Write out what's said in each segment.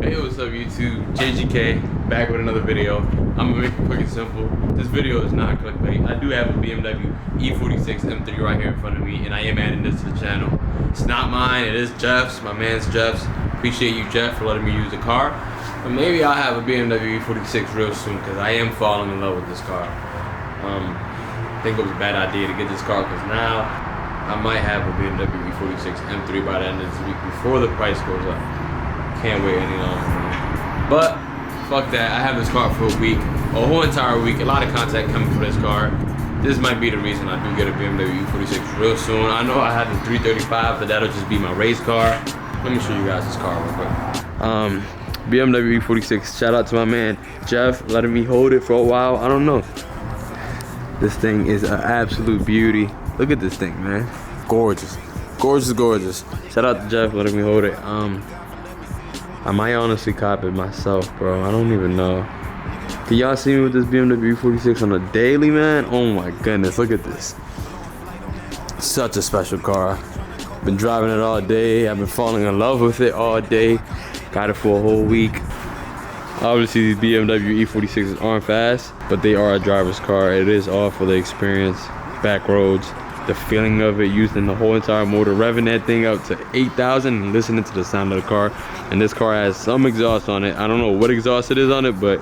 Hey, what's up YouTube? JGK, back with another video. I'm gonna make it quick and simple. This video is not clickbait. I do have a BMW E46 M3 right here in front of me, and I am adding this to the channel. It's not mine, it is Jeff's, my man's Jeff's. Appreciate you, Jeff, for letting me use the car. But maybe I'll have a BMW E46 real soon, because I am falling in love with this car. I think it was a bad idea to get this car, because now I might have a BMW E46 M3 by the end of this week before the price goes up. Can't wait any longer. But fuck that, I have this car for a week, a whole entire week. A lot of content coming for this car. This might be the reason I do get a BMW E46 real soon. I know I have the 335, but that'll just be my race car. Let me show you guys this car real quick. BMW E46. Shout out to my man Jeff, letting me hold it for a while. I don't know. This thing is an absolute beauty. Look at this thing, man. Gorgeous, gorgeous, gorgeous. Shout out to Jeff letting me hold it. I might honestly cop it myself, bro. I don't even know. Can y'all see me with this BMW E46 on a daily, man? Oh my goodness, look at this. Such a special car. Been driving it all day. I've been falling in love with it all day. Got it for a whole week. Obviously, these BMW E46s aren't fast, but they are a driver's car. It is all for the experience, back roads, the feeling of it, using the whole entire motor, revving that thing up to 8,000 and listening to the sound of the car. And this car has some exhaust on it. I don't know what exhaust it is on it, but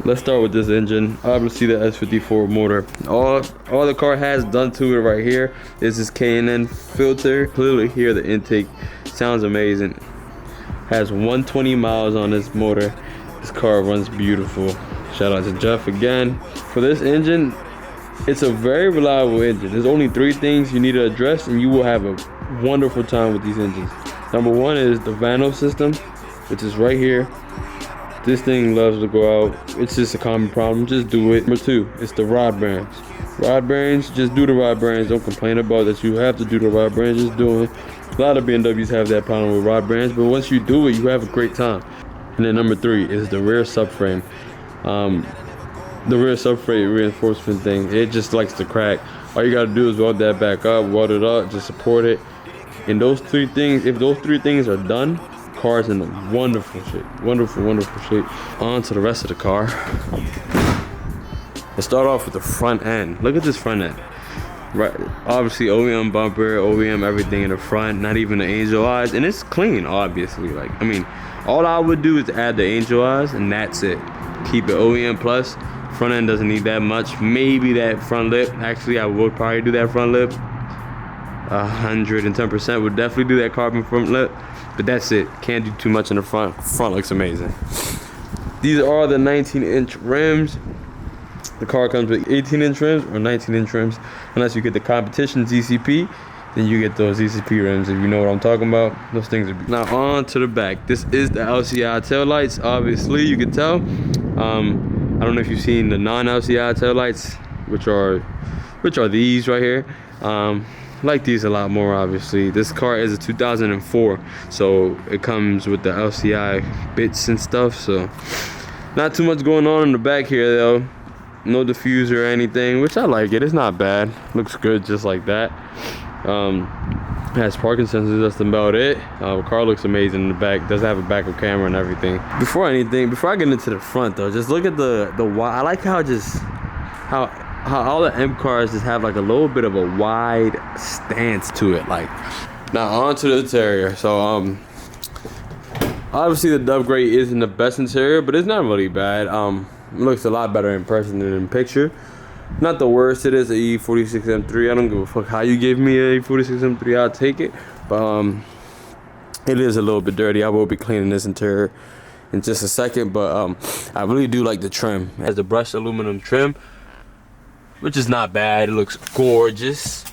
let's start with this engine. Obviously the S54 motor. All the car has done to it right here is this K&N filter. Clearly hear the intake. Sounds amazing. Has 120 miles on this motor. This car runs beautiful. Shout out to Jeff again. For this engine, it's a very reliable engine. There's only 3 things you need to address and you will have a wonderful time with these engines. Number 1 is the Vano system, which is right here. This thing loves to go out. It's just a common problem, just do it. Number 2, it's the rod bearings. Rod bearings, just do the rod bearings. Don't complain about that you have to do the rod bearings, just do it. A lot of BMWs have that problem with rod bearings, but once you do it, you have a great time. And then number 3 is the rear subframe. The rear subframe reinforcement thing, it just likes to crack. All you gotta do is weld that back up, weld it up, just support it. And those 3 things, if those 3 things are done, car's in a wonderful shape. Wonderful, wonderful shape. On to the rest of the car. Let's start off with the front end. Look at this front end. Right, obviously OEM bumper, OEM everything in the front, not even the angel eyes, and it's clean, obviously. Like, I mean, all I would do is add the angel eyes, and that's it. Keep it OEM plus. Front end doesn't need that much. Maybe that front lip. Actually, I would probably do that front lip. 110% would definitely do that carbon front lip, but that's it. Can't do too much in the front. Front looks amazing. These are the 19-inch rims. The car comes with 18-inch rims or 19-inch rims. Unless you get the competition ZCP, then you get those ZCP rims. If you know what I'm talking about, those things are. Now on to the back. This is the LCI taillights. Obviously, you can tell. I don't know if you've seen the non-LCI taillights, which are these right here. Like these a lot more, obviously. This car is a 2004, so it comes with the LCI bits and stuff. So not too much going on in the back here though. No diffuser or anything, which I like it. It's not bad. Looks good just like that. Has parking sensors, that's about it. The car looks amazing in the back. Does have a backup camera and everything. Before I get into the front though, just look at the wide. I like how all the M cars just have like a little bit of a wide stance to it. Like, now onto the interior. So obviously the Dove Gray isn't the best interior, but it's not really bad. It looks a lot better in person than in picture. Not the worst. It is a E46 M3. I don't give a fuck how you gave me a E46 M3. I'll take it. But it is a little bit dirty. I will be cleaning this interior in just a second. But I really do like the trim. It has the brushed aluminum trim, which is not bad. It looks gorgeous.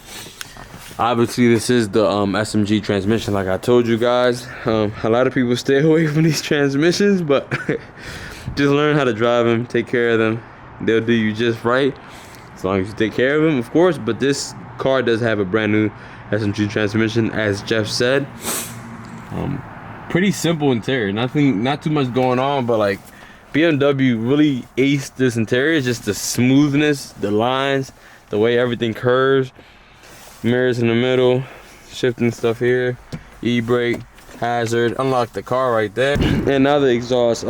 Obviously, this is the SMG transmission, like I told you guys. A lot of people stay away from these transmissions, but just learn how to drive them, take care of them. They'll do you just right, as long as you take care of them, of course. But this car does have a brand new SMG transmission, as Jeff said. Pretty simple interior, not too much going on, but like BMW really aced this interior. Just the smoothness, the lines, the way everything curves, mirrors in the middle, shifting stuff here, e-brake. hazard. Unlock the car right there. And now the exhaust,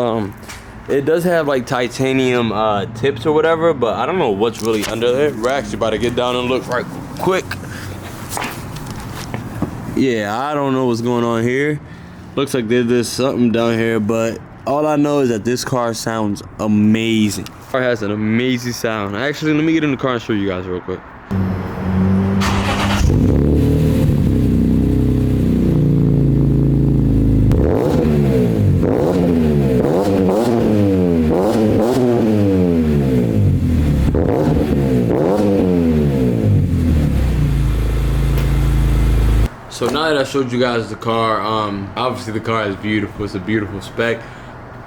it does have like titanium tips or whatever, but I don't know what's really under there. We're actually about to get down and look right quick. Yeah, I don't know what's going on here. Looks like there's something down here, but all I know is that this car sounds amazing. The car has an amazing sound. Actually, let me get in the car and show you guys real quick. So now that I showed you guys the car, obviously the car is beautiful. It's a beautiful spec.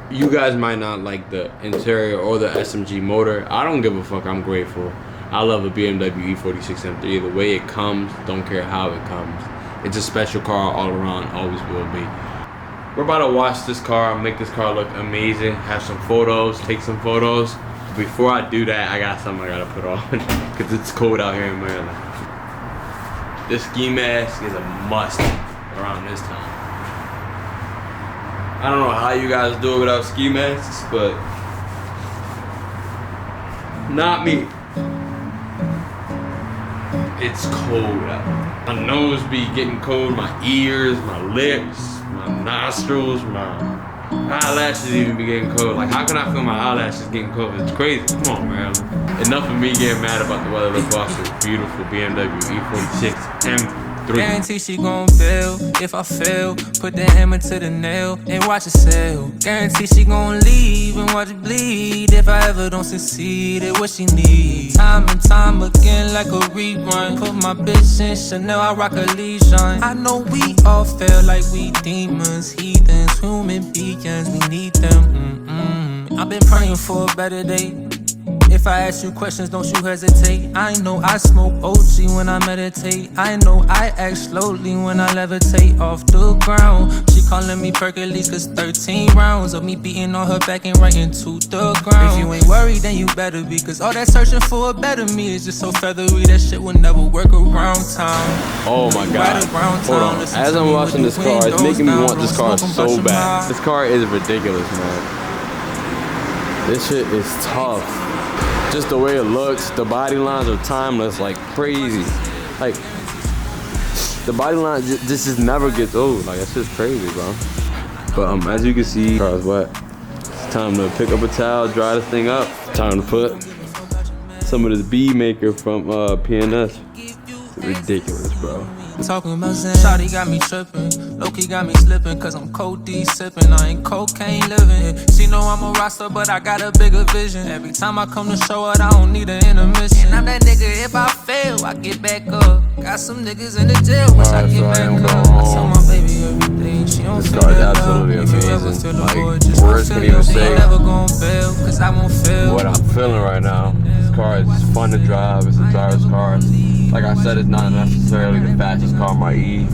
You guys might not like the interior or the SMG motor. I don't give a fuck. I'm grateful. I love a BMW E46 M3. The way it comes, don't care how it comes. It's a special car all around, always will be. We're about to wash this car, make this car look amazing, have some photos, take some photos. Before I do that, I got something I gotta put on because it's cold out here in Maryland. This ski mask is a must around this time. I don't know how you guys do it without ski masks, but not me. It's cold out. My nose be getting cold, my ears, my lips, my nostrils, my eyelashes even be getting cold. Like, how can I feel my eyelashes getting cold? It's crazy. Come on, man. Enough of me getting mad about the weather. Let's watch this beautiful BMW E46 M3. Guarantee she gon' fail if I fail. Put the hammer to the nail and watch it sail. Guarantee she gon' leave and watch it bleed. If I ever don't succeed at what she needs. Time and time again like a rerun. Put my bitch in Chanel, I rock a Legion. I know we all feel like we demons, heathens, human beings, we need them. I've been praying for a better day. If I ask you questions, don't you hesitate. I know I smoke OG when I meditate. I know I act slowly when I levitate off the ground. She calling me Perkins cause 13 rounds of me beating on her back and right into the ground. If you ain't worried, then you better be, cause all that searching for a better me is just so feathery. That shit will never work around town. Oh my god. Hold on. As I'm watching this car, it's making me want this car so bad. This car is ridiculous, man. This shit is tough. Just the way it looks, the body lines are timeless, like crazy. Like, the body line just never gets old. Like, that's just crazy, bro. But as you can see, the car is wet. It's time to pick up a towel, dry this thing up. Time to put some of this bee maker from PNS. It's ridiculous, bro. Talking about Zen. Shawty got me tripping, low-key got me slipping, cause I'm cold D sipping, I ain't cocaine living. She know I'm a roster, but I got a bigger vision. Every time I come to show it, I don't need an intermission. And I'm that nigga, if I fail, I get back up. Got some niggas in the jail, wish I get back up. I tell my baby everything, she don't feel that love. If you ever feel the boy, just words feel can even say you never gon' fail, cause I won't fail. What I'm feeling right now. This car is fun to drive, it's a driver's car. Like I said, it's not necessarily the fastest car on my E.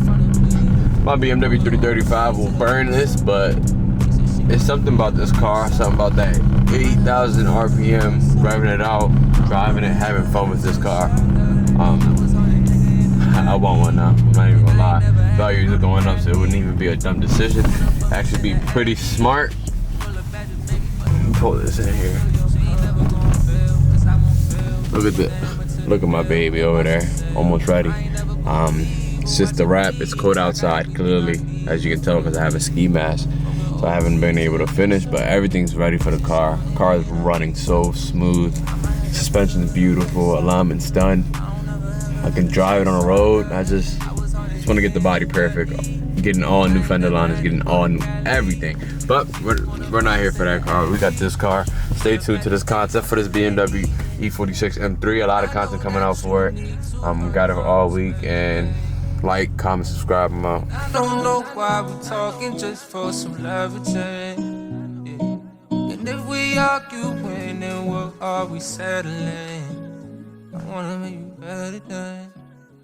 My BMW 335 will burn this, but it's something about this car, something about that 80,000 RPM, revving it out, driving it, having fun with this car. I want one now, I'm not even gonna lie. Values are going up, so it wouldn't even be a dumb decision. Actually be pretty smart. Pull this in here. Look at this. Look at my baby over there, almost ready. It's just the wrap, it's cold outside, clearly, as you can tell because I have a ski mask. So I haven't been able to finish, but everything's ready for the car. The car is running so smooth. Suspension's beautiful, alignment's done. I can drive it on the road. I just want to get the body perfect. Getting all new fender liners, getting all new everything. But we're not here for that car. We got this car. Stay tuned to this concept for this BMW E46 M3. A lot of content coming out for it. Got it all week, and like, comment, subscribe. I'm out. I don't know why we're talking just for some leveraging. Yeah. And if we arguing, then what are we settling? I wanna make you better than